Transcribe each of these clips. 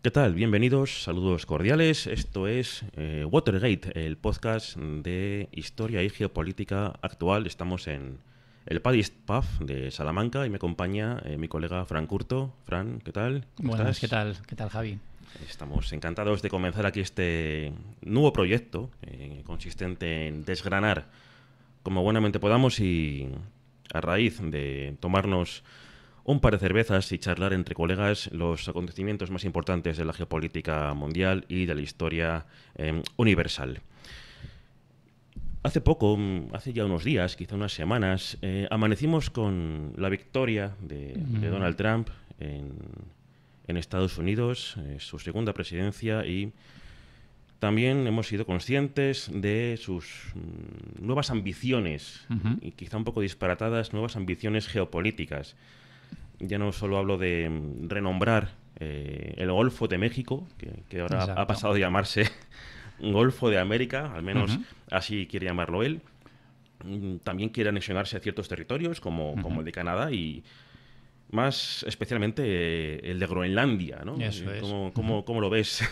¿Qué tal? Bienvenidos, saludos cordiales. Esto es Watergate, el podcast de historia y geopolítica actual. Estamos en el Paddy's Pub de Salamanca y me acompaña mi colega Fran Curto. Fran, ¿qué tal? ¿Cómo Buenas, estás? ¿qué tal, Javi? Estamos encantados de comenzar aquí este nuevo proyecto consistente en desgranar como buenamente podamos y a raíz de tomarnos un par de cervezas y charlar entre colegas los acontecimientos más importantes de la geopolítica mundial y de la historia universal. Hace poco, hace ya unos días, quizá unas semanas, amanecimos con la victoria de Donald Trump en Estados Unidos, su segunda presidencia, y también hemos sido conscientes de sus nuevas ambiciones, y quizá un poco disparatadas, nuevas ambiciones geopolíticas. Ya no solo hablo de renombrar el Golfo de México, que ahora ha pasado de llamarse Golfo de América, al menos así quiere llamarlo él. También quiere anexionarse a ciertos territorios, como el de Canadá, y más especialmente el de Groenlandia, ¿no? Eso es. ¿Cómo lo ves?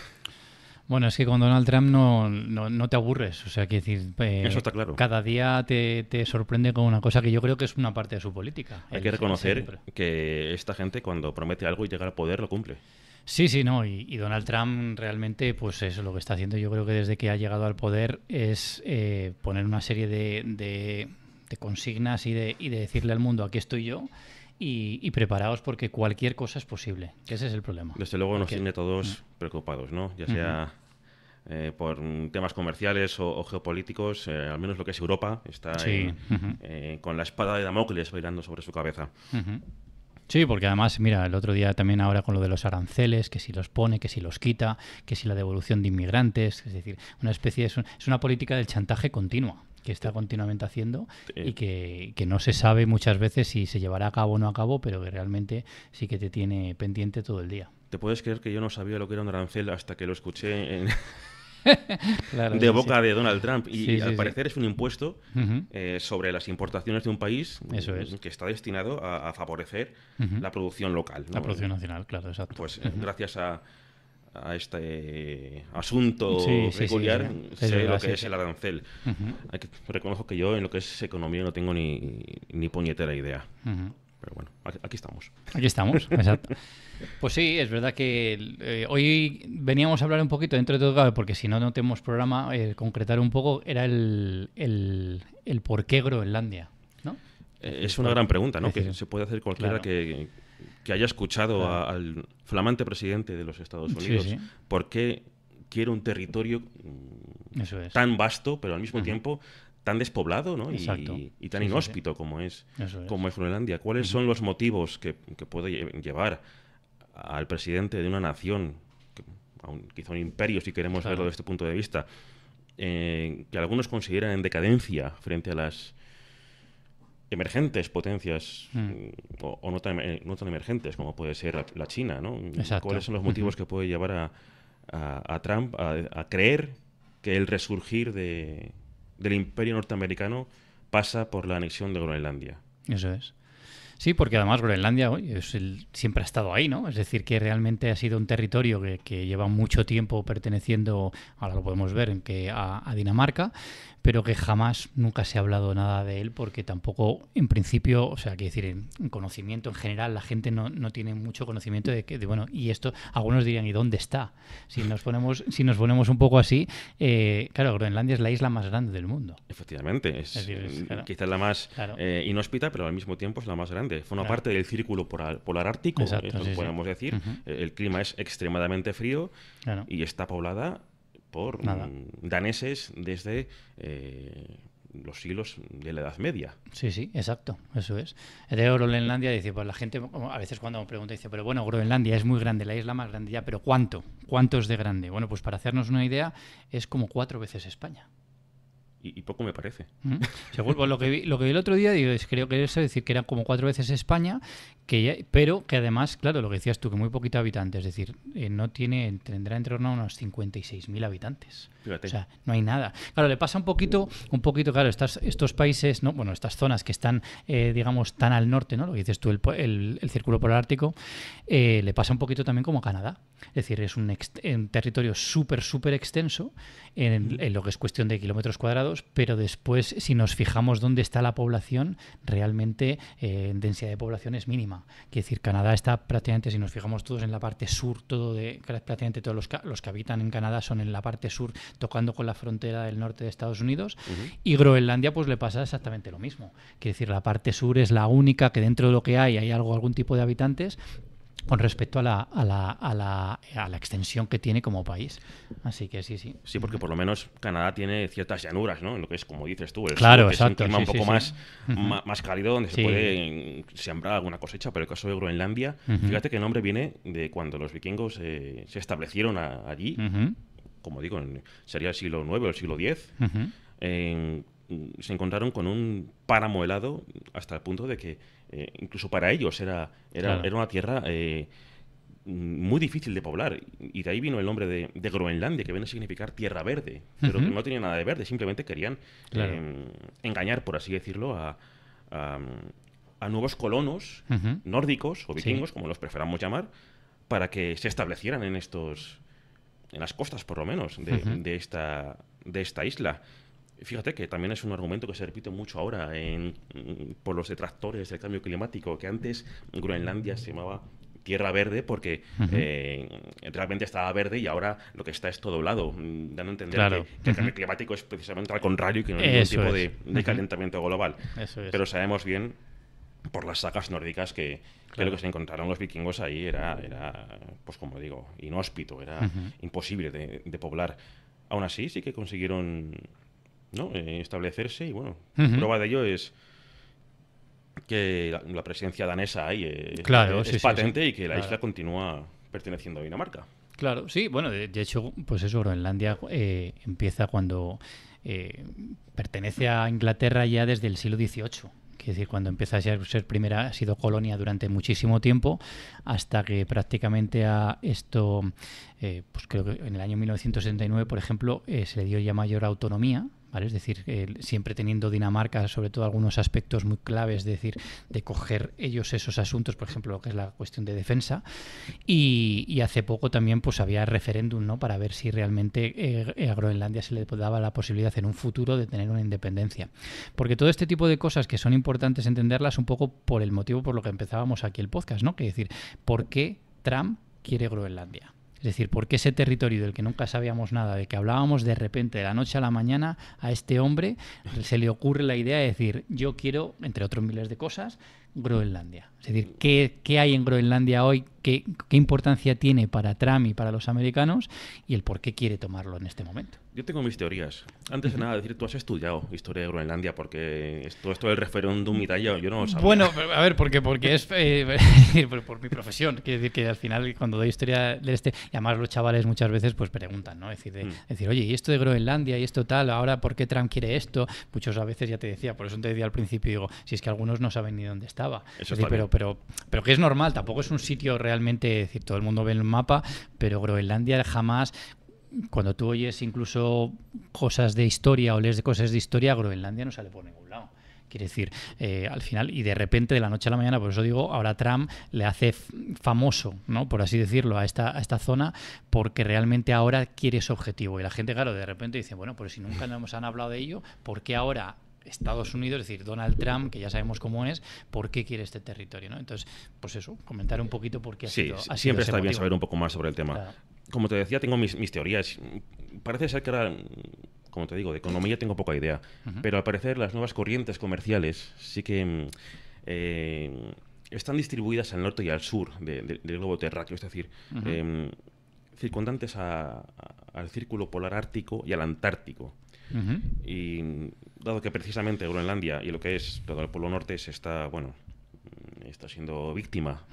Bueno, es que con Donald Trump no te aburres. O sea, quiero decir, Eso está claro. cada día te sorprende con una cosa que yo creo que es una parte de su política. Hay que reconocer que esta gente, cuando promete algo y llega al poder, lo cumple. Sí, no. Y Donald Trump realmente, pues eso, lo que está haciendo, yo creo que desde que ha llegado al poder es poner una serie de consignas y de decirle al mundo, aquí estoy yo. Y preparaos porque cualquier cosa es posible, que ese es el problema. Desde luego nos tiene todos preocupados, ¿no? Ya sea por temas comerciales o geopolíticos, al menos lo que es Europa está con la espada de Damocles bailando sobre su cabeza. Sí, porque además, mira, el otro día también ahora con lo de los aranceles, que si los pone, que si los quita, que si la devolución de inmigrantes, es decir, una especie es una política del chantaje continua que está continuamente haciendo y que no se sabe muchas veces si se llevará a cabo o no a cabo, pero que realmente sí que te tiene pendiente todo el día. ¿Te puedes creer que yo no sabía lo que era un arancel hasta que lo escuché Claro, de boca de Donald Trump? Y al parecer es un impuesto sobre las importaciones de un país que está destinado a favorecer la producción local, ¿no? La producción nacional, claro, exacto. Pues gracias a este asunto peculiar, sé lo que es el arancel. Reconozco que yo en lo que es economía no tengo ni puñetera idea. Pero bueno, aquí estamos. Aquí estamos, exacto. Pues sí, es verdad que hoy veníamos a hablar un poquito, dentro de todo, porque si no tenemos programa, concretar un poco, era el por qué Groenlandia, ¿no? Es una gran pregunta, ¿no? Que se puede hacer cualquiera que haya escuchado al flamante presidente de los Estados Unidos. ¿Por qué quiere un territorio tan vasto, pero al mismo tiempo tan despoblado, ¿no? y tan inhóspito como es Groenlandia? ¿Cuáles son los motivos que puede llevar al presidente de una nación, quizá un imperio si queremos verlo desde este punto de vista, que algunos consideran en decadencia frente a las emergentes potencias o no tan emergentes como puede ser la China, ¿no? ¿Cuáles son los motivos que puede llevar a Trump a creer que el resurgir del imperio norteamericano pasa por la anexión de Groenlandia? Eso es. Sí, porque además Groenlandia siempre ha estado ahí, ¿no? Es decir, que realmente ha sido un territorio que lleva mucho tiempo perteneciendo, ahora lo podemos ver, a Dinamarca, pero que jamás, nunca se ha hablado nada de él porque tampoco, en principio, o sea, quiero decir, en conocimiento en general, la gente no tiene mucho conocimiento de bueno, y esto, algunos dirían, ¿y dónde está? Si nos ponemos un poco así, claro, Groenlandia es la isla más grande del mundo. Efectivamente, quizás la más inhóspita, pero al mismo tiempo es la más grande. Forma parte del círculo polar ártico, es lo que podemos decir. El clima es extremadamente frío y está poblada por daneses desde los siglos de la Edad Media. Sí, exacto, eso es. De Groenlandia dice, pues la gente a veces cuando me pregunta dice, pero bueno, Groenlandia es muy grande, la isla más grande ya, pero ¿cuánto es de grande? Bueno, pues para hacernos una idea es como 4 veces España. y poco me parece. Según lo que vi el otro día, digo, creo que es decir que eran como 4 veces España, pero que además, claro, lo que decías tú, que muy poquito habitantes, es decir, tendrá en torno a unos 56.000 habitantes. Fíjate. O sea, no hay nada. Claro, le pasa un poquito, claro, estos países, ¿no? Bueno, estas zonas que están, digamos, tan al norte, ¿no? Lo que dices tú, el Círculo Polar Ártico, le pasa un poquito también como a Canadá. Es decir, es un territorio súper extenso en lo que es cuestión de kilómetros cuadrados, pero después, si nos fijamos dónde está la población, realmente densidad de población es mínima. Quiere decir, Canadá está prácticamente, si nos fijamos todos en la parte sur, prácticamente todos los que habitan en Canadá son en la parte sur, tocando con la frontera del norte de Estados Unidos, y Groenlandia pues le pasa exactamente lo mismo. Quiere decir, la parte sur es la única que dentro de lo que hay algún tipo de habitantes, con respecto a la extensión que tiene como país. Así que sí. Sí, porque por lo menos Canadá tiene ciertas llanuras, ¿no? En lo que es, como dices tú, claro, sur, exacto, es un clima un poco más cálido, donde se puede sembrar alguna cosecha. Pero el caso de Groenlandia, fíjate que el nombre viene de cuando los vikingos se establecieron allí, como digo, sería el siglo IX o el siglo X, se encontraron con un páramo helado hasta el punto de que incluso para ellos era una tierra muy difícil de poblar, y de ahí vino el nombre de Groenlandia, que viene a significar tierra verde, pero que no tenía nada de verde, simplemente querían engañar, por así decirlo, a nuevos colonos nórdicos o vikingos, como los preferamos llamar, para que se establecieran en las costas, por lo menos, de esta isla. Fíjate que también es un argumento que se repite mucho ahora por los detractores del cambio climático, que antes Groenlandia se llamaba Tierra Verde porque realmente estaba verde, y ahora lo que está es todo doblado, dando a entender que el cambio climático es precisamente al contrario, y que no hay ningún tipo de calentamiento global. Pero sabemos bien, por las sagas nórdicas, que lo que se encontraron los vikingos ahí era pues como digo, inhóspito, era imposible de poblar. Aún así sí que consiguieron establecerse, y bueno, prueba de ello es que la presencia danesa ahí es patente, y que la isla continúa perteneciendo a Dinamarca. Claro, sí, bueno, de hecho, pues eso, Groenlandia empieza cuando pertenece a Inglaterra ya desde el siglo XVIII. Quiere decir, cuando empieza a ser primera, ha sido colonia durante muchísimo tiempo, hasta que prácticamente a esto, pues creo que en el año 1979, por ejemplo, se le dio ya mayor autonomía, ¿vale? Es decir, siempre teniendo Dinamarca, sobre todo algunos aspectos muy claves, es decir, de coger ellos esos asuntos, por ejemplo, lo que es la cuestión de defensa, y hace poco también pues había referéndum, ¿no?, para ver si realmente a Groenlandia se le daba la posibilidad en un futuro de tener una independencia. Porque todo este tipo de cosas que son importantes entenderlas un poco por el motivo por lo que empezábamos aquí el podcast, ¿no? Que es decir, ¿por qué Trump quiere Groenlandia? Es decir, ¿por qué ese territorio del que nunca sabíamos nada, de que hablábamos de repente, de la noche a la mañana, a este hombre se le ocurre la idea de decir, yo quiero, entre otros miles de cosas, Groenlandia? Es decir, ¿qué hay en Groenlandia hoy? ¿Qué importancia tiene para Trump y para los americanos? Y el por qué quiere tomarlo en este momento. Yo tengo mis teorías. Antes de nada, decir, tú has estudiado historia de Groenlandia, porque esto del referéndum y tal, yo no lo sabía. Bueno, a ver, porque es por mi profesión. Quiere decir que al final, cuando doy historia del y además los chavales muchas veces pues preguntan, ¿no? Es decir, oye, ¿y esto de Groenlandia y esto tal? Ahora, ¿por qué Trump quiere esto? Muchos a veces ya te decía, por eso te decía al principio, digo, si es que algunos no saben ni dónde estaba. Eso es decir, pero que es normal, tampoco es un sitio realmente, es decir, todo el mundo ve el mapa, pero Groenlandia jamás. Cuando tú oyes incluso cosas de historia o lees de cosas de historia, Groenlandia no sale por ningún lado. Quiere decir, al final, y de repente, de la noche a la mañana, por eso digo, ahora Trump le hace famoso, ¿no?, por así decirlo, a esta zona, porque realmente ahora quiere ese objetivo. Y la gente, claro, de repente dice, bueno, pero si nunca nos han hablado de ello, ¿por qué ahora Estados Unidos, es decir, Donald Trump, que ya sabemos cómo es, por qué quiere este territorio, ¿no? Entonces, pues eso, comentar un poquito por qué ha sido siempre está bien motivo. Saber un poco más sobre el tema. Claro. Como te decía, tengo mis teorías. Parece ser que ahora, como te digo, de economía tengo poca idea, pero al parecer las nuevas corrientes comerciales sí que están distribuidas al norte y al sur del globo terráqueo, es decir, circundantes al círculo polar ártico y al antártico. Y dado que precisamente Groenlandia y lo que es todo el Polo Norte está siendo víctima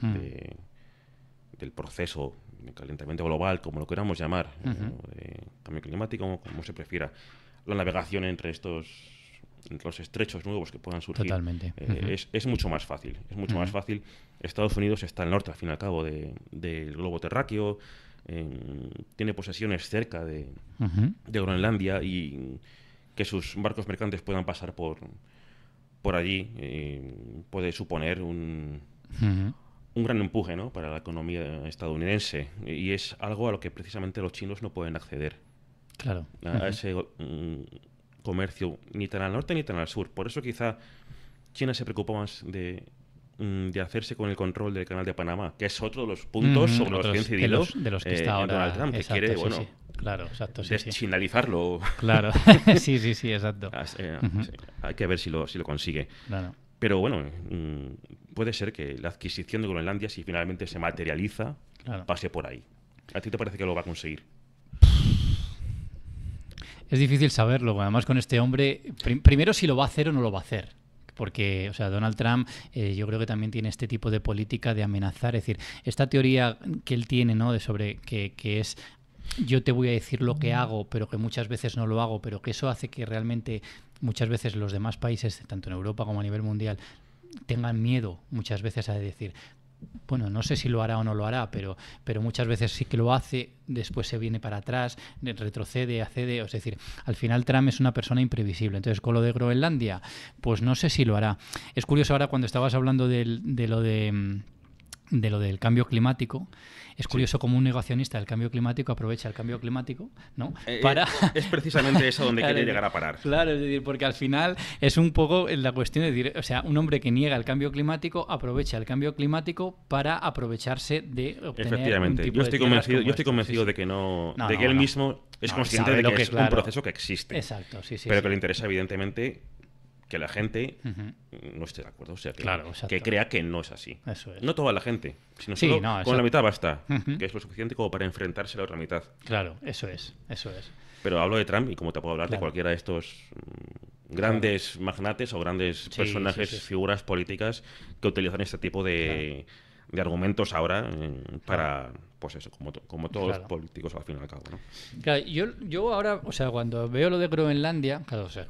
del proceso de calentamiento global, como lo queramos llamar, de cambio climático, como se prefiera, la navegación entre los estrechos nuevos que puedan surgir. Totalmente. Es mucho más fácil. Es mucho más fácil. Estados Unidos está al norte, al fin y al cabo, del globo terráqueo. Tiene posesiones cerca de Groenlandia, y que sus barcos mercantes puedan pasar por allí puede suponer un gran empuje, ¿no?, para la economía estadounidense, y es algo a lo que precisamente los chinos no pueden acceder. Claro. A ese comercio ni tan al norte ni tan al sur. Por eso quizá China se preocupa más de hacerse con el control del canal de Panamá, que es otro de los puntos sobre los que ha incidido de los que está ahora Donald Trump, que quiere, sí. Claro, exacto, deschinalizarlo. Claro, sí, exacto. Hay que ver si lo consigue. Claro. Pero bueno, puede ser que la adquisición de Groenlandia, si finalmente se materializa, pase por ahí. ¿A ti te parece que lo va a conseguir? Es difícil saberlo, además con este hombre, primero si lo va a hacer o no lo va a hacer. Porque, o sea, Donald Trump yo creo que también tiene este tipo de política de amenazar. Es decir, esta teoría que él tiene, ¿no?, de sobre que es yo te voy a decir lo que hago, pero que muchas veces no lo hago, pero que eso hace que realmente muchas veces los demás países, tanto en Europa como a nivel mundial, tengan miedo muchas veces a decir, bueno, no sé si lo hará o no lo hará, pero muchas veces sí que lo hace, después se viene para atrás, retrocede, accede. Es decir, al final Trump es una persona imprevisible. Entonces, con lo de Groenlandia, pues no sé si lo hará. Es curioso ahora cuando estabas hablando de lo del cambio climático. Es curioso cómo un negacionista del cambio climático aprovecha el cambio climático, ¿no? Es precisamente eso donde quiere llegar a parar. Claro, es decir, porque al final es un poco la cuestión de decir, o sea, un hombre que niega el cambio climático aprovecha el cambio climático para aprovecharse de obtener Efectivamente. un tipo yo estoy convencido de que de que él mismo es consciente de que es un proceso que existe. Exacto, pero que le interesa, evidentemente, que la gente no esté de acuerdo, o sea, que crea que no es así. Eso es. No toda la gente, sino solo con la mitad basta, que es lo suficiente como para enfrentarse a la otra mitad. Claro, eso es. Pero hablo de Trump, y como te puedo hablar de cualquiera de estos grandes magnates o grandes personajes, figuras políticas que utilizan este tipo de argumentos ahora para, pues eso, como todos los políticos al fin y al cabo, ¿no? Claro, yo ahora, o sea, cuando veo lo de Groenlandia, claro, o sea,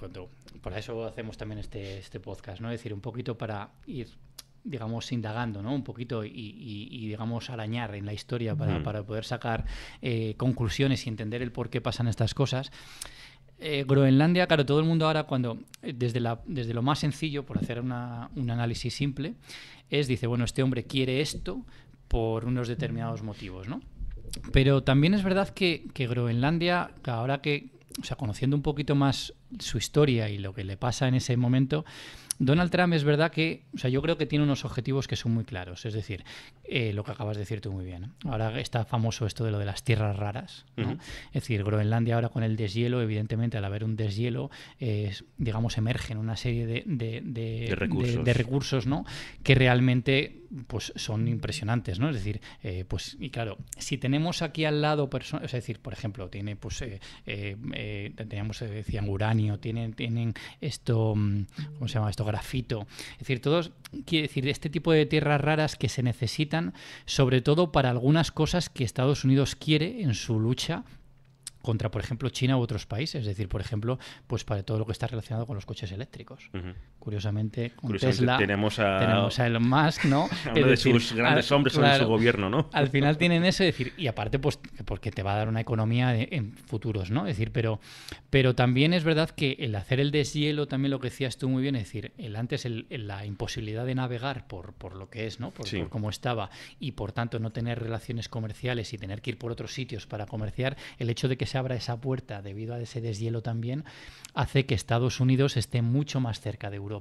para eso hacemos también este podcast, ¿no? Es decir, un poquito para ir, digamos, indagando, ¿no? Un poquito y digamos, arañar en la historia para poder sacar conclusiones y entender el por qué pasan estas cosas. Groenlandia, claro, todo el mundo ahora desde lo más sencillo, por hacer un análisis simple, dice, bueno, este hombre quiere esto por unos determinados motivos, ¿no? Pero también es verdad que Groenlandia, ahora que, o sea, conociendo un poquito más su historia y lo que le pasa en ese momento, Donald Trump es verdad que, o sea, yo creo que tiene unos objetivos que son muy claros. Es decir, lo que acabas de decir tú muy bien. Ahora está famoso esto de lo de las tierras raras, ¿no? Es decir, Groenlandia ahora con el deshielo, evidentemente, al haber un deshielo, digamos, emergen una serie de recursos, ¿no?, que realmente pues son impresionantes, ¿no? Es decir, pues, y claro, si tenemos aquí al lado personas, es decir, por ejemplo, tiene, pues, teníamos, decían, uranio, tienen esto, ¿cómo se llama esto? Grafito. Es decir, quiere decir, este tipo de tierras raras que se necesitan, sobre todo para algunas cosas que Estados Unidos quiere en su lucha contra, por ejemplo, China u otros países. Es decir, por ejemplo, pues para todo lo que está relacionado con los coches eléctricos. Curiosamente, con Tesla tenemos a Elon Musk, ¿no? Uno de sus grandes hombres en su gobierno, ¿no? Al final tienen eso, es decir, y aparte, pues, porque te va a dar una economía en futuros, ¿no? Es decir, pero también es verdad que el hacer el deshielo, también lo que decías tú muy bien, es decir, la imposibilidad de navegar por lo que es, ¿no? Por cómo estaba, y por tanto no tener relaciones comerciales y tener que ir por otros sitios para comerciar, el hecho de que se abra esa puerta debido a ese deshielo también hace que Estados Unidos esté mucho más cerca de Europa.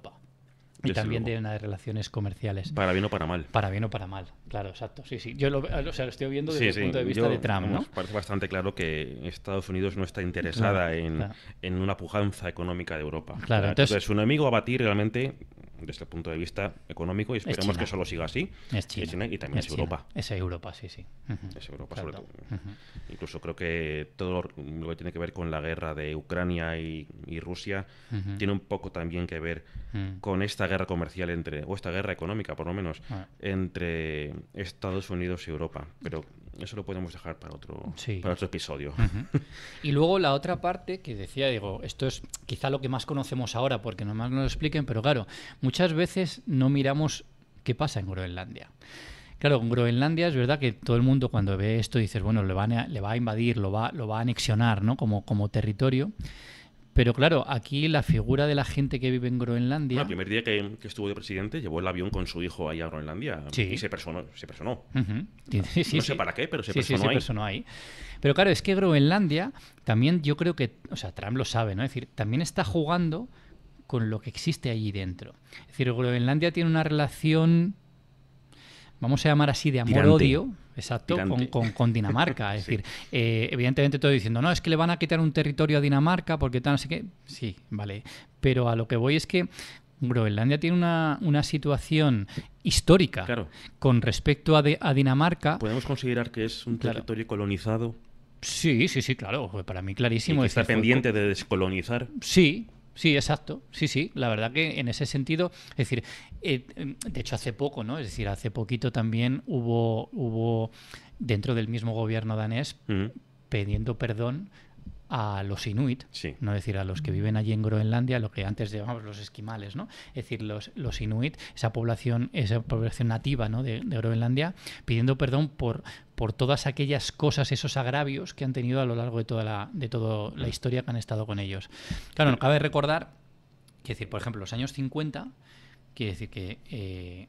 Y también de unas relaciones comerciales. Para bien o para mal. Para bien o para mal, claro, exacto. Sí. Yo lo estoy viendo desde el punto de vista de Trump, ¿no? Parece bastante claro que Estados Unidos no está interesada en una pujanza económica de Europa. Claro, entonces su enemigo a batir realmente, desde el punto de vista económico, y esperemos que solo siga así, es China y también es Europa. Es Europa, sí. Es Europa, sobre todo. Incluso creo que todo lo que tiene que ver con la guerra de Ucrania y Rusia tiene un poco también que ver con esta guerra comercial o esta guerra económica, por lo menos, entre Estados Unidos y Europa. Pero eso lo podemos dejar para otro episodio. Y luego la otra parte que decía, digo, esto es quizá lo que más conocemos ahora porque nomás nos lo expliquen, pero claro, muchas veces no miramos qué pasa en Groenlandia. Claro, en Groenlandia es verdad que todo el mundo cuando ve esto dices, bueno, le va a invadir, lo va a anexionar, ¿no? como territorio. Pero claro, aquí la figura de la gente que vive en Groenlandia... Bueno, el primer día que estuvo de presidente llevó el avión con su hijo ahí a Groenlandia y se personó. No sé para qué, pero se personó ahí. Pero claro, es que Groenlandia también yo creo que... O sea, Trump lo sabe, ¿no? Es decir, también está jugando con lo que existe allí dentro. Es decir, Groenlandia tiene una relación... Vamos a llamar así de amor-odio, exacto, con Dinamarca. Es decir, evidentemente todo diciendo, no, es que le van a quitar un territorio a Dinamarca porque tal, no sé qué. Sí, vale. Pero a lo que voy es que Groenlandia tiene una situación histórica con respecto a Dinamarca. ¿Podemos considerar que es un territorio colonizado? Sí, claro. Para mí clarísimo. ¿Y que está pendiente de descolonizar? Sí, exacto. Sí. La verdad que en ese sentido, es decir, de hecho hace poco, ¿no? Es decir, hace poquito también hubo dentro del mismo gobierno danés pidiendo perdón a los inuit, no, es decir, a los que viven allí en Groenlandia, lo que antes llamamos los esquimales, ¿no? Es decir, los inuit, esa población nativa, ¿no? de Groenlandia, pidiendo perdón por todas aquellas cosas, esos agravios que han tenido a lo largo de toda la historia que han estado con ellos. Claro, nos cabe recordar que, es decir, por ejemplo, los años 50, quiere decir que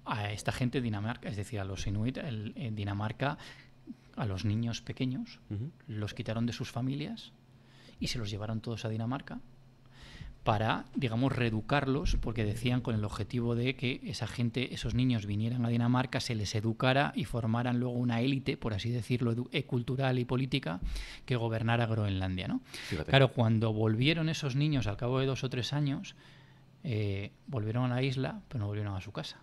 a esta gente de Dinamarca, es decir, a los inuit en Dinamarca, a los niños pequeños, los quitaron de sus familias y se los llevaron todos a Dinamarca para, digamos, reeducarlos, porque decían con el objetivo de que esa gente, esos niños vinieran a Dinamarca, se les educara y formaran luego una élite, por así decirlo, cultural y política que gobernara Groenlandia, ¿no? Fíjate. Claro, cuando volvieron esos niños al cabo de 2 o 3 años, volvieron a la isla, pero no volvieron a su casa.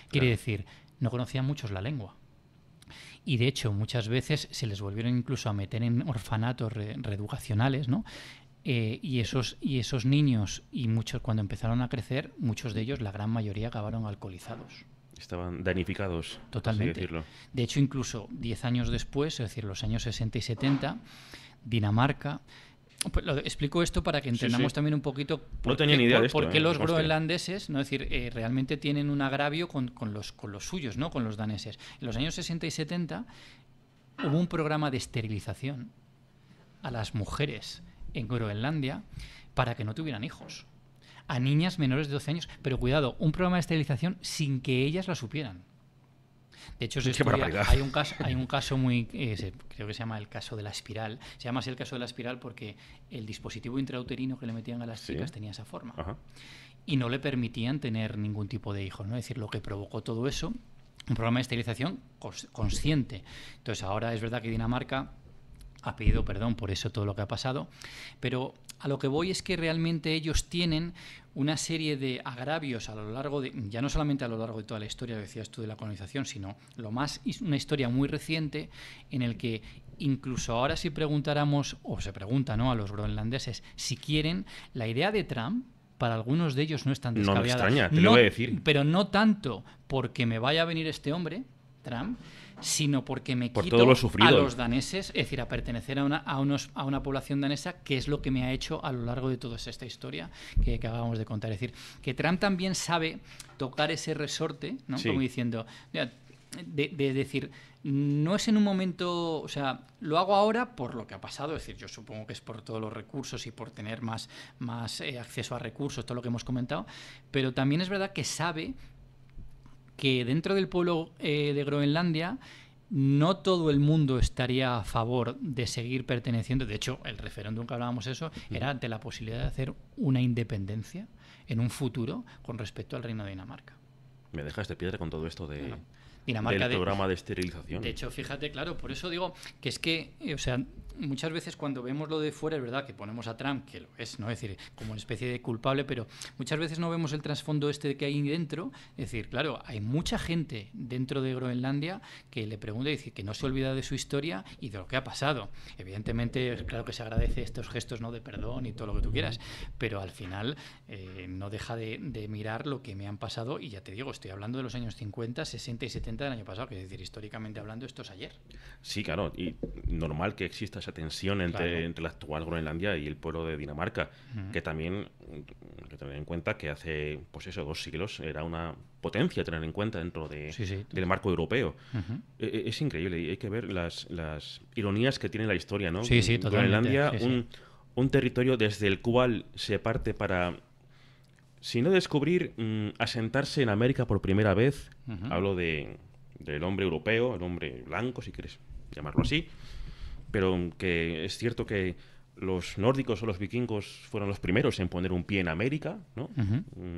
Quiere decir, no conocían muchos la lengua. Y de hecho muchas veces se les volvieron incluso a meter en orfanatos reeducacionales, ¿no? Y esos niños, y muchos cuando empezaron a crecer, muchos de ellos, la gran mayoría, acabaron alcoholizados. Estaban danificados, totalmente. Por así decirlo. De hecho, incluso 10 años después, es decir, los años 60 y 70, Dinamarca... Pues explico esto para que entendamos también un poquito por qué los groenlandeses, ¿no? Es decir, realmente tienen un agravio con los suyos, ¿no? Con los daneses. En los años 60 y 70 hubo un programa de esterilización a las mujeres en Groenlandia para que no tuvieran hijos. A niñas menores de 12 años. Pero cuidado, un programa de esterilización sin que ellas la supieran. De hecho, hay un caso muy... creo que se llama el caso de la espiral. Se llama así el caso de la espiral porque el dispositivo intrauterino que le metían a las chicas tenía esa forma. Ajá. Y no le permitían tener ningún tipo de hijos, ¿no? Es decir, lo que provocó todo eso, un programa de esterilización consciente. Entonces, ahora es verdad que Dinamarca ha pedido perdón por eso, todo lo que ha pasado, pero a lo que voy es que realmente ellos tienen una serie de agravios a lo largo de, ya no solamente a lo largo de toda la historia, decías tú, de la colonización, sino una historia muy reciente en el que incluso ahora si preguntáramos, o se pregunta, ¿no?, a los groenlandeses si quieren, la idea de Trump para algunos de ellos no es tan descabellada. No me extraña, te lo voy a decir. Pero no tanto porque me vaya a venir este hombre, Trump, sino porque me quito a los daneses, es decir, a pertenecer a una población danesa, que es lo que me ha hecho a lo largo de toda esta historia que acabamos de contar. Es decir, que Trump también sabe tocar ese resorte, ¿no? Como diciendo, de decir, no es en un momento, o sea, lo hago ahora por lo que ha pasado, es decir, yo supongo que es por todos los recursos y por tener más acceso a recursos, todo lo que hemos comentado, pero también es verdad que sabe que dentro del pueblo de Groenlandia no todo el mundo estaría a favor de seguir perteneciendo. De hecho, el referéndum que hablábamos era ante la posibilidad de hacer una independencia en un futuro con respecto al reino de Dinamarca. Me dejas de piedra con todo esto Dinamarca del programa de esterilización. De hecho, fíjate, claro, por eso digo que es que, o sea, muchas veces cuando vemos lo de fuera, es verdad que ponemos a Trump, que lo es, ¿no? Es decir, como una especie de culpable, pero muchas veces no vemos el trasfondo que hay dentro. Es decir, claro, hay mucha gente dentro de Groenlandia que le pregunta y dice que no se olvida de su historia y de lo que ha pasado. Evidentemente, claro que se agradece estos gestos, ¿no?, de perdón y todo lo que tú quieras, pero al final no deja de mirar lo que me han pasado, y ya te digo, estoy hablando de los años 50, 60 y 70 del año pasado, que es decir, históricamente hablando, esto es ayer. Sí, claro, y normal que exista esa tensión entre la actual Groenlandia y el pueblo de Dinamarca, que también hay que tener en cuenta que hace, pues eso, 2 siglos era una potencia a tener en cuenta dentro del marco europeo. Es increíble, y hay que ver las ironías que tiene la historia, ¿no? Sí, Groenlandia, un territorio desde el cual se parte para, si no descubrir, asentarse en América por primera vez. Hablo del hombre europeo, el hombre blanco, si quieres llamarlo así, pero que es cierto que los nórdicos o los vikingos fueron los primeros en poner un pie en América, ¿no?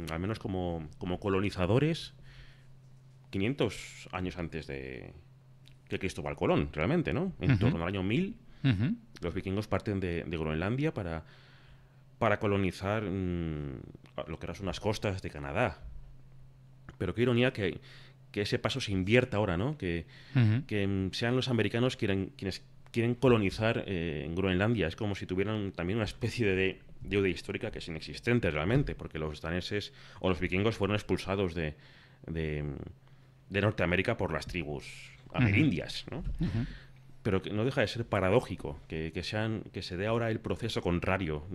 Al menos como colonizadores, 500 años antes de que Cristóbal Colón, realmente, ¿no? En torno al año 1000, los vikingos parten de Groenlandia para colonizar lo que eran unas costas de Canadá. Pero qué ironía que ese paso se invierta ahora, ¿no? Que sean los americanos quienes quieren colonizar en Groenlandia. Es como si tuvieran también una especie de deuda histórica que es inexistente realmente, porque los daneses o los vikingos fueron expulsados de Norteamérica por las tribus amerindias, ¿no? Pero que no deja de ser paradójico que se dé ahora el proceso contrario,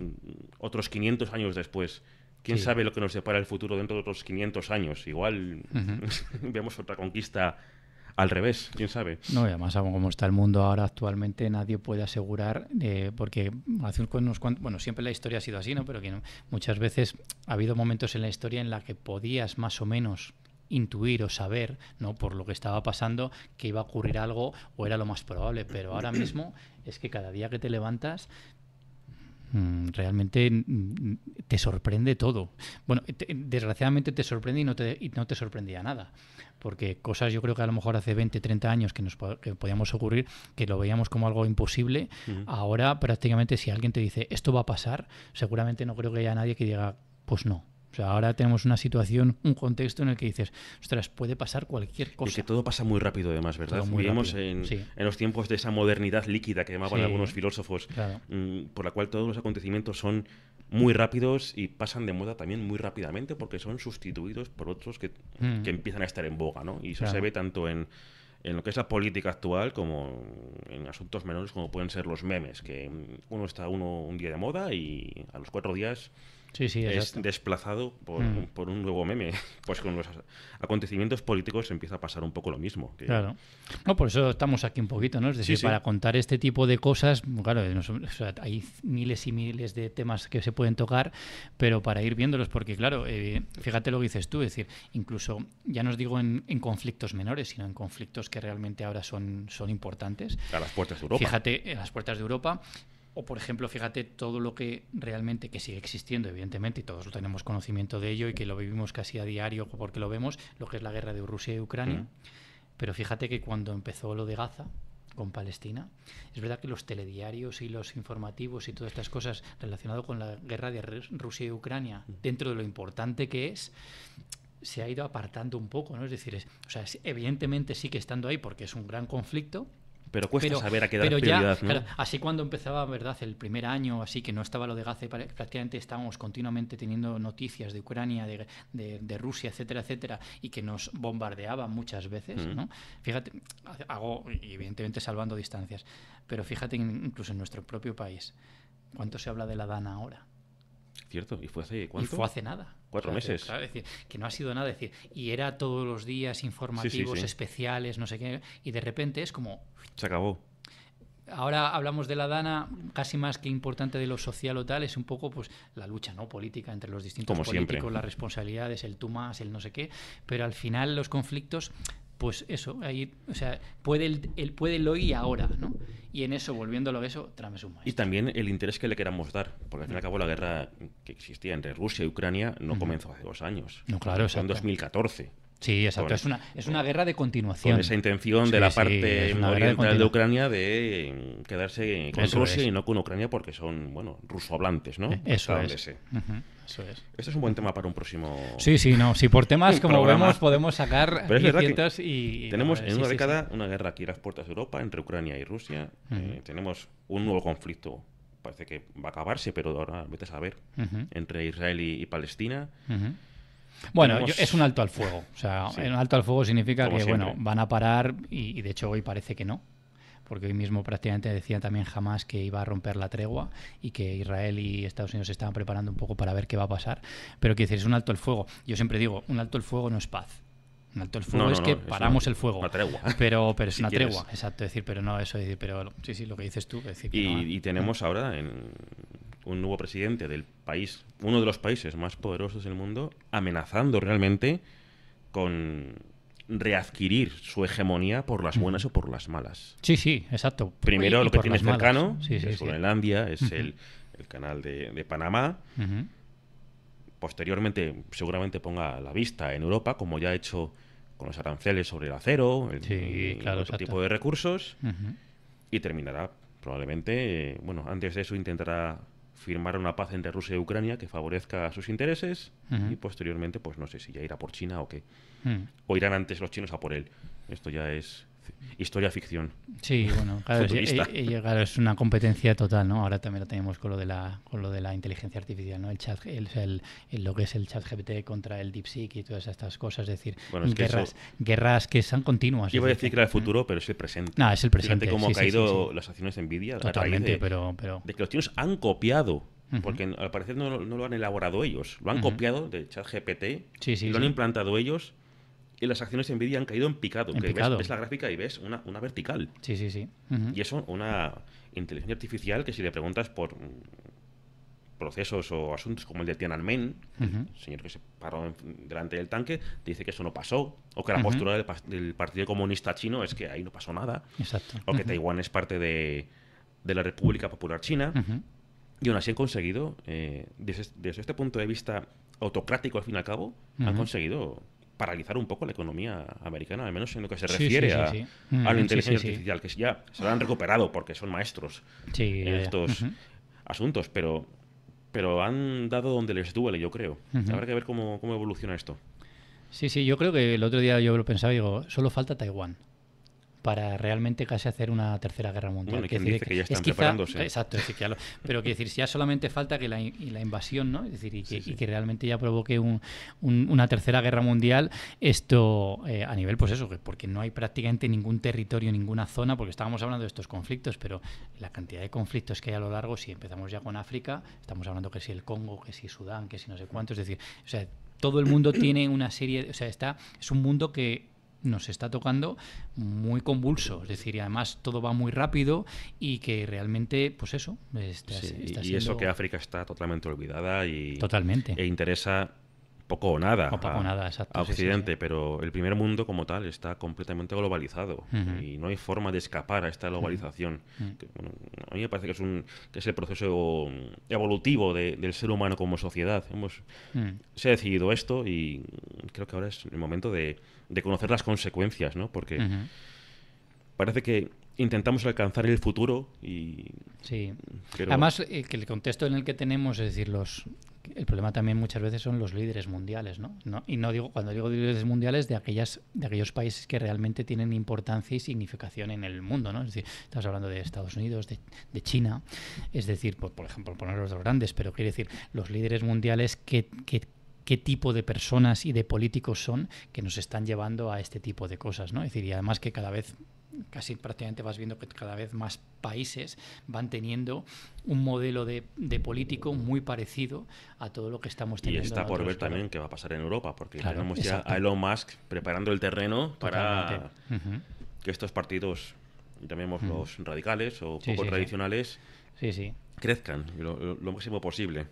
otros 500 años después. ¿Quién sabe lo que nos depara el futuro dentro de otros 500 años? Igual vemos otra conquista al revés, quién sabe. No, y además, como está el mundo ahora actualmente, nadie puede asegurar, porque hace unos cuantos, bueno, siempre la historia ha sido así, ¿no? Pero que muchas veces ha habido momentos en la historia en la que podías más o menos intuir o saber, ¿no?, por lo que estaba pasando, que iba a ocurrir algo o era lo más probable, pero ahora mismo es que cada día que te levantas realmente te sorprende todo. Bueno, desgraciadamente te sorprende y no te sorprendía nada, porque cosas yo creo que a lo mejor hace 20, 30 años que podíamos ocurrir, que lo veíamos como algo imposible, ahora prácticamente si alguien te dice esto va a pasar, seguramente no creo que haya nadie que diga pues no. O sea, ahora tenemos una situación, un contexto en el que dices, ostras, puede pasar cualquier cosa. Y que todo pasa muy rápido además, ¿verdad? Vivimos en los tiempos de esa modernidad líquida que llamaban algunos filósofos, por la cual todos los acontecimientos son muy rápidos y pasan de moda también muy rápidamente porque son sustituidos por otros que empiezan a estar en boga, ¿no? Y eso se ve tanto en lo que es la política actual como en asuntos menores como pueden ser los memes, que uno está un día de moda y a los 4 días... es desplazado por un nuevo meme. Pues con los acontecimientos políticos empieza a pasar un poco lo mismo. Claro. No, por eso estamos aquí un poquito, ¿no? Es decir, para contar este tipo de cosas, claro, hay miles y miles de temas que se pueden tocar, pero para ir viéndolos, porque claro, fíjate lo que dices tú, es decir, incluso, ya no os digo en conflictos menores, sino en conflictos que realmente ahora son importantes. A las puertas de Europa. Fíjate, a las puertas de Europa. O, por ejemplo, fíjate todo lo que realmente que sigue existiendo, evidentemente, y todos tenemos conocimiento de ello y que lo vivimos casi a diario porque lo vemos, lo que es la guerra de Rusia y Ucrania. Pero fíjate que cuando empezó lo de Gaza con Palestina, es verdad que los telediarios y los informativos y todas estas cosas relacionadas con la guerra de Rusia y Ucrania, dentro de lo importante que es, se ha ido apartando un poco, ¿no? Es decir, evidentemente sigue estando ahí porque es un gran conflicto. Pero cuesta saber a qué dar prioridad, ¿no? Claro, así cuando empezaba, ¿verdad?, el primer año, así que no estaba lo de Gaza, prácticamente estábamos continuamente teniendo noticias de Ucrania, de Rusia, etcétera, etcétera, y que nos bombardeaban muchas veces, ¿no? Fíjate, evidentemente salvando distancias, pero fíjate incluso en nuestro propio país, ¿cuánto se habla de la Dana ahora? Cierto, ¿y fue hace cuánto? Y fue hace nada. 4 meses. Claro, es decir, que no ha sido nada, es decir, y era todos los días informativos, especiales, no sé qué, y de repente es como... Se acabó. Ahora hablamos de la Dana, casi más que importante de lo social o tal, es un poco pues la lucha, ¿no?, política entre los distintos como políticos, siempre. Las responsabilidades, el tú más, el no sé qué, pero al final los conflictos, pues eso, ahí, o sea, puede el hoy y ahora, ¿no? Y en eso, volviéndolo a eso, Trump es un maestro. Y también el interés que le queramos dar, porque al fin y al cabo la guerra que existía entre Rusia y Ucrania no comenzó hace 2 años. No, claro, fue en 2014. Sí, exacto. Es una guerra de continuación. Con esa intención de la parte oriental de Ucrania de quedarse con Rusia y no con Ucrania porque son, rusohablantes, ¿no? Eso es. Eso es. Este es un buen tema para un próximo... Sí, por temas, como vemos, podemos sacar cientos y... Tenemos en una década una guerra aquí a las puertas de Europa entre Ucrania y Rusia. Tenemos un nuevo conflicto, parece que va a acabarse, pero ahora vete a saber, entre Israel y Palestina. Bueno, es un alto al fuego. O sea, un alto al fuego significa que van a parar y de hecho hoy parece que no. Porque hoy mismo prácticamente decían también Hamas que iba a romper la tregua y que Israel y Estados Unidos se estaban preparando un poco para ver qué va a pasar. Pero quiero decir, es un alto al fuego. Yo siempre digo, un alto al fuego no es paz. Un alto al fuego es que paramos el fuego. Una tregua. Pero es una tregua, exacto. Es decir, pero no eso, pero sí, lo que dices tú. Es decir, y tenemos ahora un nuevo presidente del país, uno de los países más poderosos del mundo, amenazando realmente con readquirir su hegemonía por las buenas o por las malas. Sí, exacto. Primero lo que tiene cercano es Groenlandia, es el canal de Panamá. Posteriormente seguramente ponga la vista en Europa, como ya ha hecho con los aranceles sobre el acero, otro tipo de recursos, y terminará probablemente, antes de eso intentará firmar una paz entre Rusia y Ucrania que favorezca sus intereses y posteriormente, pues no sé si ya irá por China o qué. O irán antes los chinos a por él. Esto ya es historia ficción. Sí, claro, es una competencia total, ¿no? Ahora también lo tenemos con lo de la inteligencia artificial, ¿no? Lo que es el ChatGPT contra el DeepSeek y todas estas cosas, es decir, guerras que son continuas. Yo iba a decir que era el futuro, pero es el presente. No, es el presente. Fíjate cómo han caído las acciones de Nvidia totalmente, de que los chinos han copiado, porque al parecer no lo han elaborado ellos, lo han copiado de ChatGPT, lo han implantado ellos. Y las acciones de Nvidia han caído en picado. Ves la gráfica y ves una vertical. Sí. Y eso, una inteligencia artificial que si le preguntas por procesos o asuntos como el de Tiananmen, el señor que se paró delante del tanque, te dice que eso no pasó. O que la postura del Partido Comunista Chino es que ahí no pasó nada. Exacto. O que Taiwán es parte de la República Popular China. Y aún así han conseguido, desde este punto de vista autocrático al fin y al cabo, han conseguido paralizar un poco la economía americana, al menos en lo que se refiere a la inteligencia artificial, que ya se lo han recuperado porque son maestros en estos asuntos, pero han dado donde les duele, yo creo. Habrá que ver cómo evoluciona esto. Sí, yo creo que el otro día yo lo pensaba y digo, solo falta Taiwán para realmente casi hacer una tercera guerra mundial. Bueno, ¿quién dice que ya están preparándose? Exacto, es decir, pero quiero decir, ya solamente falta que la invasión, ¿no? Es decir, y que realmente ya provoque una tercera guerra mundial, esto a nivel, pues eso, porque no hay prácticamente ningún territorio, ninguna zona, porque estábamos hablando de estos conflictos, pero la cantidad de conflictos que hay a lo largo, si empezamos ya con África, estamos hablando que si el Congo, que si Sudán, que si no sé cuánto, es decir, o sea, todo el mundo tiene una serie, o sea, es un mundo que nos está tocando muy convulso, es decir, y además todo va muy rápido y que realmente, pues eso, está y siendo... eso que África está totalmente olvidada y totalmente. E interesa poco o nada exacto, a Occidente, pero el primer mundo como tal está completamente globalizado y no hay forma de escapar a esta globalización. Que, a mí me parece que es el proceso evolutivo del ser humano como sociedad. Se ha decidido esto y creo que ahora es el momento de conocer las consecuencias, ¿no? Porque parece que intentamos alcanzar el futuro y... Sí. Además, que el contexto en el que tenemos, es decir, el problema también muchas veces son los líderes mundiales, ¿no? Y no digo, cuando digo líderes mundiales, de aquellos países que realmente tienen importancia y significación en el mundo, ¿no? Es decir, estamos hablando de Estados Unidos, de China, es decir, por ejemplo, poner los grandes, pero quiere decir, los líderes mundiales qué tipo de personas y de políticos son que nos están llevando a este tipo de cosas, ¿no? Es decir, y además que cada vez, casi prácticamente vas viendo que cada vez más países van teniendo un modelo de político muy parecido a todo lo que estamos teniendo. Y está por ver también qué va a pasar en Europa, porque tenemos ya a Elon Musk preparando el terreno para que estos partidos, llamémoslos radicales o poco tradicionales, crezcan lo máximo posible.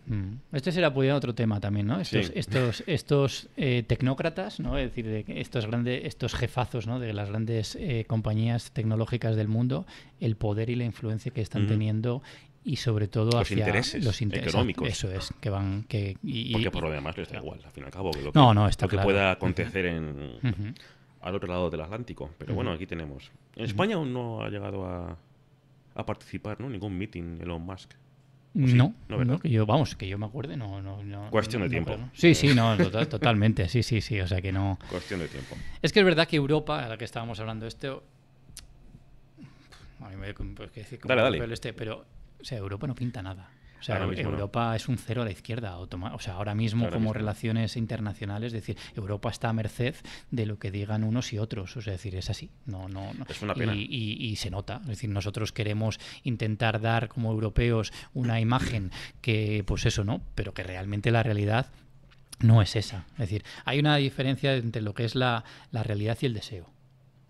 Este será otro tema también, ¿no? Estos tecnócratas, ¿no? Es decir, estos jefazos, ¿no? De las grandes compañías tecnológicas del mundo, el poder y la influencia que están teniendo y sobre todo los hacia los intereses económicos. Eso es, que van... Porque por lo demás les da igual, al fin y al cabo, lo que pueda acontecer al otro lado del Atlántico. Pero bueno, aquí tenemos... En España aún no ha llegado a participar, ¿no? Ningún meeting Elon Musk. Sí, no, que yo me acuerde, no. Cuestión de tiempo. Sí, totalmente, sí, o sea que no. Cuestión de tiempo. Es que es verdad que Europa, a la que estábamos hablando esto, a mí me pues, que decir como dale. Pero, o sea, Europa no pinta nada. O sea, mismo Europa es un cero a la izquierda. O sea, ahora mismo relaciones internacionales, es decir, Europa está a merced de lo que digan unos y otros. O sea, es decir, es así. No. Es una pena. Y se nota. Es decir, nosotros queremos intentar dar como europeos una imagen que, pues eso, ¿no? Pero que realmente la realidad no es esa. Es decir, hay una diferencia entre lo que es la realidad y el deseo.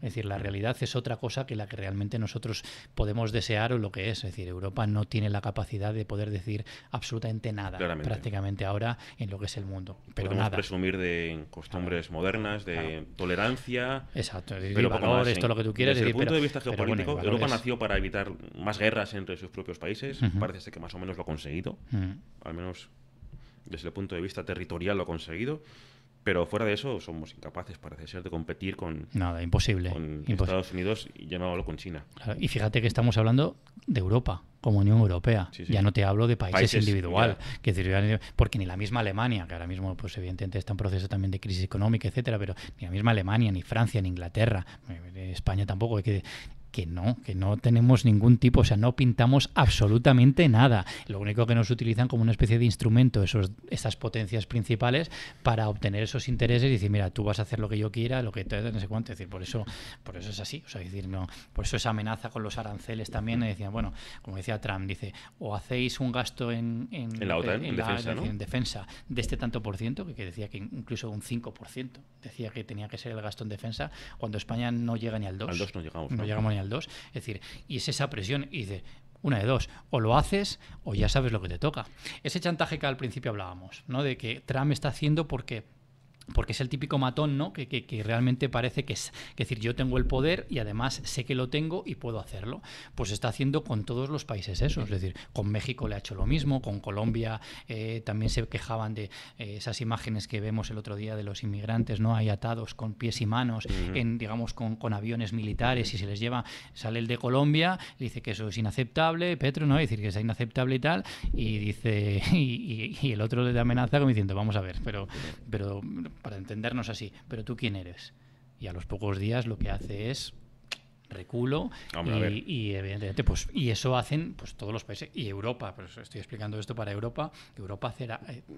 Es decir, la realidad es otra cosa que la que realmente nosotros podemos desear o lo que es. Es decir, Europa no tiene la capacidad de poder decir absolutamente nada prácticamente ahora en lo que es el mundo. Pero podemos nada. presumir de costumbres modernas, de tolerancia. Exacto. Pero valores, todo lo que tú quieras. Desde el punto de vista geopolítico, Europa nació para evitar más guerras entre sus propios países. Parece ser que más o menos lo ha conseguido. Al menos desde el punto de vista territorial lo ha conseguido. Pero fuera de eso somos incapaces, parece ser, de competir con... Nada, imposible. Con Estados Unidos y ya no hablo con China. Claro, y fíjate que estamos hablando de Europa, como Unión Europea. Sí. Ya no te hablo de países individual. Que decir, porque ni la misma Alemania, que ahora mismo pues evidentemente está en proceso también de crisis económica, etcétera, pero ni la misma Alemania, ni Francia, ni Inglaterra, España tampoco, que no tenemos ningún tipo, o sea, no pintamos absolutamente nada. Lo único que nos utilizan como una especie de instrumento esas potencias principales para obtener esos intereses y decir, mira, tú vas a hacer lo que yo quiera, lo que te no sé cuánto. Es decir, por eso es así. O sea, es decir, no, por eso esa amenaza con los aranceles también, decían, bueno, como decía Trump, dice, o hacéis un gasto en la OTAN, en defensa, ¿no? En defensa de este tanto por ciento, que decía que incluso un 5%, decía que tenía que ser el gasto en defensa, cuando España no llega ni al 2%. Al 2 no llegamos. No llegamos ni al 2, es decir, y es esa presión y dice, una de dos, o lo haces o ya sabes lo que te toca. Ese chantaje que al principio hablábamos, ¿no? De que Trump está haciendo porque es el típico matón, ¿no? Que realmente parece que es decir, yo tengo el poder y además sé que lo tengo y puedo hacerlo. Pues está haciendo con todos los países eso. Es decir, con México le ha hecho lo mismo, con Colombia también se quejaban de esas imágenes que vemos el otro día de los inmigrantes, ¿no? Ahí atados con pies y manos, digamos, con aviones militares y se les lleva, sale el de Colombia, le dice que eso es inaceptable, Petro, ¿no? Decir que es inaceptable y tal, y dice, y el otro le amenaza como diciendo, vamos a ver, pero para entendernos así, pero tú quién eres. Y a los pocos días lo que hace es reculo y evidentemente pues y eso hacen pues todos los países y Europa, pues estoy explicando esto para Europa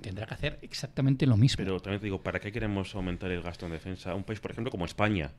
tendrá que hacer exactamente lo mismo. Pero también te digo, ¿para qué queremos aumentar el gasto en defensa? Un país, por ejemplo, como España,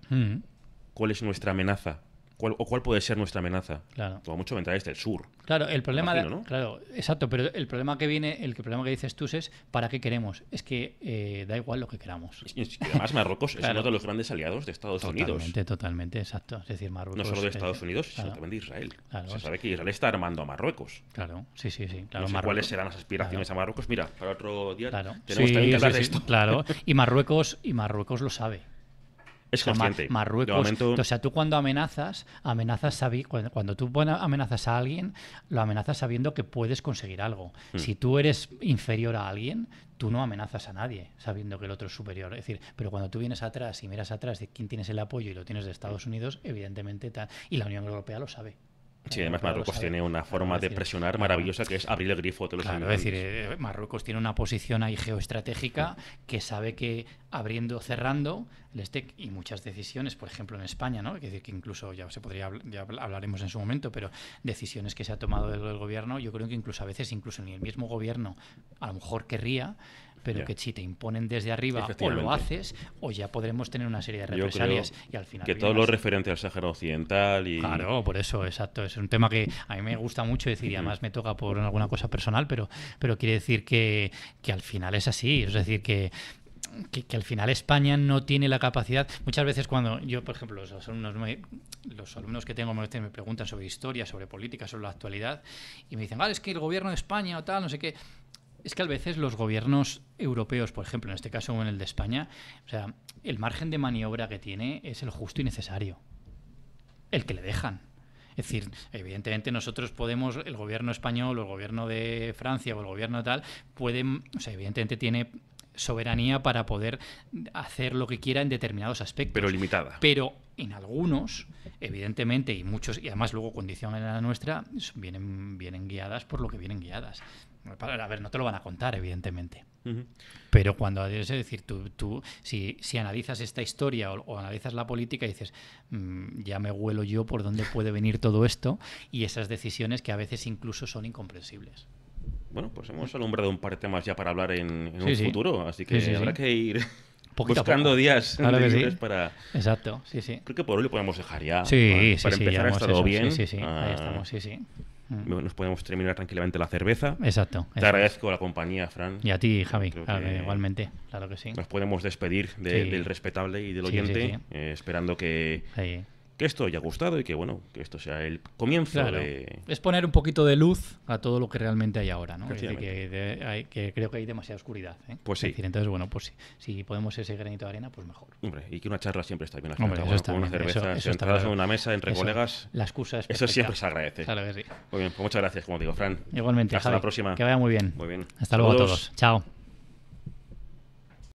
¿cuál es nuestra amenaza? ¿Cuál puede ser nuestra amenaza? Claro. Como mucho vendrá desde el sur. Claro, el problema ¿no? Claro, exacto, pero el problema que dices tú es ¿para qué queremos? Es que da igual lo que queramos. Y además Marruecos es uno de los grandes aliados de Estados Unidos. Totalmente, exacto. Es decir, Marruecos no solo de Estados Unidos, sino también de Israel. Claro, se sabe que Israel está armando a Marruecos. Claro, sí. Claro, no sé cuáles serán las aspiraciones a Marruecos. Mira, para otro día tenemos también que hablar de esto. Claro, y Marruecos lo sabe. Es consciente. Marruecos, o sea, tú cuando amenazas cuando tú amenazas a alguien, lo amenazas sabiendo que puedes conseguir algo. Si tú eres inferior a alguien, tú no amenazas a nadie sabiendo que el otro es superior. Es decir, pero cuando tú vienes atrás y miras atrás de quién tienes el apoyo y lo tienes de Estados Unidos, evidentemente, y la Unión Europea lo sabe. Sí, además Marruecos tiene una forma de presionar maravillosa que es abrir el grifo de los es decir, Marruecos tiene una posición ahí geoestratégica que sabe que abriendo, cerrando, y muchas decisiones, por ejemplo en España, ¿no? Es decir, que incluso ya hablaremos en su momento, pero decisiones que se ha tomado del gobierno, yo creo que incluso a veces, ni el mismo gobierno a lo mejor querría, pero que si te imponen desde arriba o lo haces o ya podremos tener una serie de represalias y al final que todo lo referente al Sáhara Occidental y... Claro, por eso, exacto, es un tema que a mí me gusta mucho decir y además me toca por alguna cosa personal, pero quiere decir que al final es así, es decir que al final España no tiene la capacidad. Muchas veces cuando yo, por ejemplo, los alumnos que tengo me preguntan sobre historia, sobre política, sobre la actualidad y me dicen, es que el gobierno de España o tal, no sé qué. Es que a veces los gobiernos europeos, por ejemplo, en este caso o en el de España, o sea, el margen de maniobra que tiene es el justo y necesario. El que le dejan. Es decir, evidentemente nosotros podemos, el gobierno español o el gobierno de Francia o el gobierno tal, pueden, o sea, evidentemente tiene soberanía para poder hacer lo que quiera en determinados aspectos. Pero limitada. Pero en algunos, evidentemente, y muchos, y además luego condicionan a la nuestra, vienen guiadas por lo que vienen guiadas. A ver, no te lo van a contar, evidentemente. Uh-huh. Pero cuando, es decir, tú si analizas esta historia o analizas la política, dices, ya me huelo yo por dónde puede venir todo esto, y esas decisiones que a veces incluso son incomprensibles. Bueno, pues hemos alumbrado un par de temas ya para hablar en un futuro, así que habrá que ir buscando días libres para... Exacto, sí. Creo que por hoy lo podemos dejar ya. Para empezar, ha estado bien. Sí, ahí estamos, sí. Nos podemos terminar tranquilamente la cerveza. Exacto. Te agradezco la compañía, Fran. Y a ti, Javi, claro, igualmente, claro que sí. Nos podemos despedir del respetable y del oyente, esperando que esto haya gustado y que esto sea el comienzo de... Es poner un poquito de luz a todo lo que realmente hay ahora, ¿no? Es decir, que creo que hay demasiada oscuridad, ¿eh? Pues sí. Es decir, entonces, pues si podemos ese granito de arena, pues mejor. Hombre, y que una charla siempre está bien. Hombre, eso está con una cerveza, sentadas en una mesa entre colegas. La excusa es perfecta. Eso siempre se agradece. Claro que sí. Muy bien, pues muchas gracias, como digo, Fran. Igualmente, hasta Javi, la próxima. Que vaya muy bien. Muy bien. Hasta luego a todos. Chao.